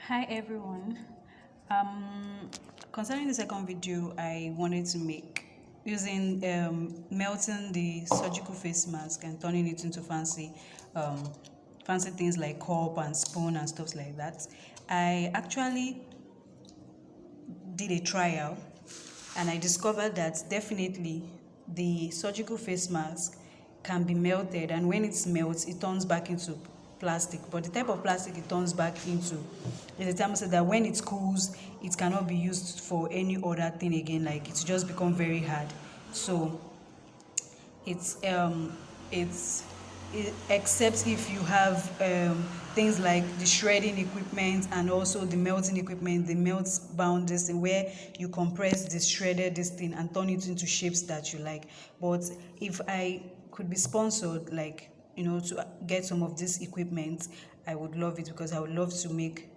Hi everyone. Concerning the second video I wanted to make using melting the surgical face mask and turning it into fancy things like cup and spoon and stuff like that. I actually did a trial and I discovered that definitely the surgical face mask can be melted, and when it melts it turns back into plastic. But the type of plastic it turns back into is the time said that when it cools it cannot be used for any other thing again, like it's just become very hard. So it's except if you have things like the shredding equipment and also the melting equipment, the melt bound this thing where you compress the shredded this thing and turn it into shapes that you like. But if I could be sponsored, like, to get some of this equipment, I would love it, because I would love to make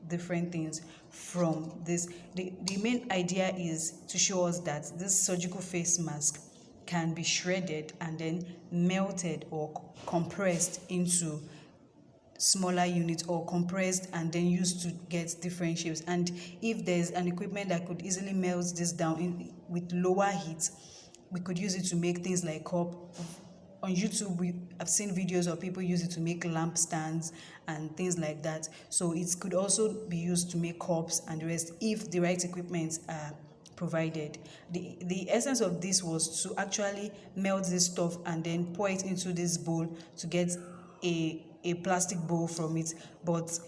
different things from this. The main idea is to show us that this surgical face mask can be shredded and then melted or compressed into smaller units, or compressed and then used to get different shapes. And if there's an equipment that could easily melt this down with lower heat, we could use it to make things like cup. On YouTube I've seen videos of people use it to make lamp stands and things like that. So it could also be used to make cups and the rest if the right equipment are provided. The essence of this was to actually melt this stuff and then pour it into this bowl to get a plastic bowl from it. But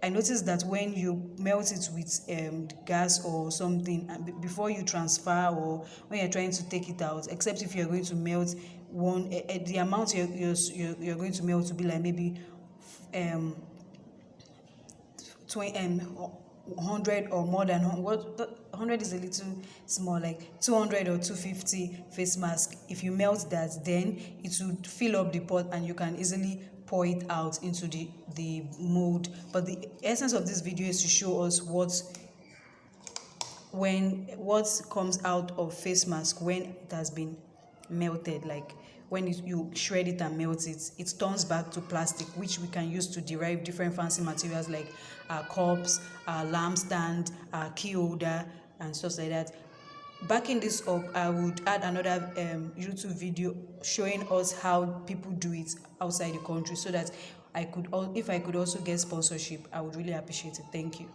I noticed that when you melt it with gas or something, and before you transfer, or when you're trying to take it out, except if you're going to melt one, the amount you're going to melt to be like maybe 20 100 or more than 100 is a little small, like 200 or 250 face mask. If you melt that, then it would fill up the pot and you can easily pour it out into the mold. But the essence of this video is to show us what comes out of face mask when it has been melted. Like when you shred it and melt it, it turns back to plastic, which we can use to derive different fancy materials like our cups, our lamp stand, our key holder and stuff like that. Backing this up, I would add another YouTube video showing us how people do it outside the country, so that if I could also get sponsorship, I would really appreciate it. Thank you.